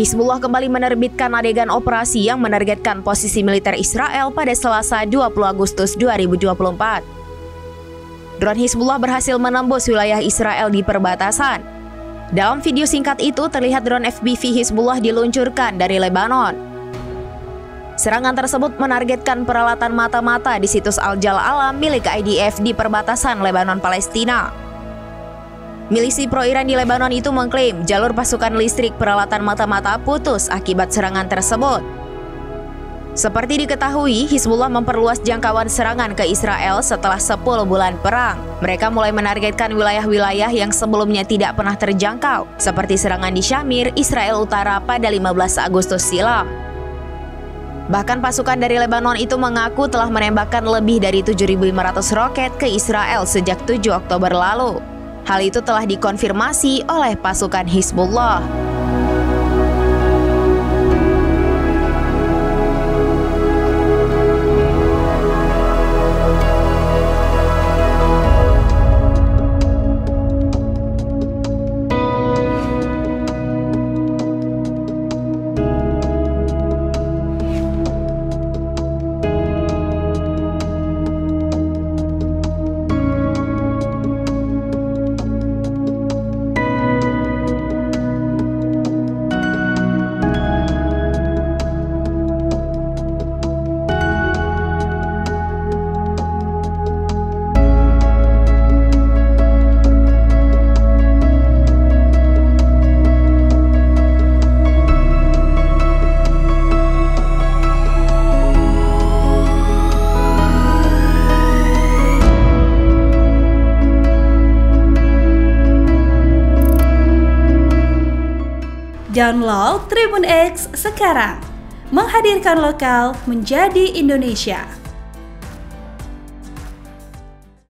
Hizbullah kembali menerbitkan adegan operasi yang menargetkan posisi militer Israel pada Selasa 20 Agustus 2024. Drone Hizbullah berhasil menembus wilayah Israel di perbatasan. Dalam video singkat itu terlihat drone FPV Hizbullah diluncurkan dari Lebanon. Serangan tersebut menargetkan peralatan mata-mata di situs Al-Jal Alam milik IDF di perbatasan Lebanon-Palestina. Milisi pro-Iran di Lebanon itu mengklaim jalur pasukan listrik peralatan mata-mata putus akibat serangan tersebut. Seperti diketahui, Hizbullah memperluas jangkauan serangan ke Israel setelah 10 bulan perang. Mereka mulai menargetkan wilayah-wilayah yang sebelumnya tidak pernah terjangkau, seperti serangan di Shamir, Israel Utara pada 15 Agustus silam. Bahkan pasukan dari Lebanon itu mengaku telah menembakkan lebih dari 7.500 roket ke Israel sejak 7 Oktober lalu. Hal itu telah dikonfirmasi oleh pasukan Hizbullah. Download Tribun X sekarang, menghadirkan lokal menjadi Indonesia.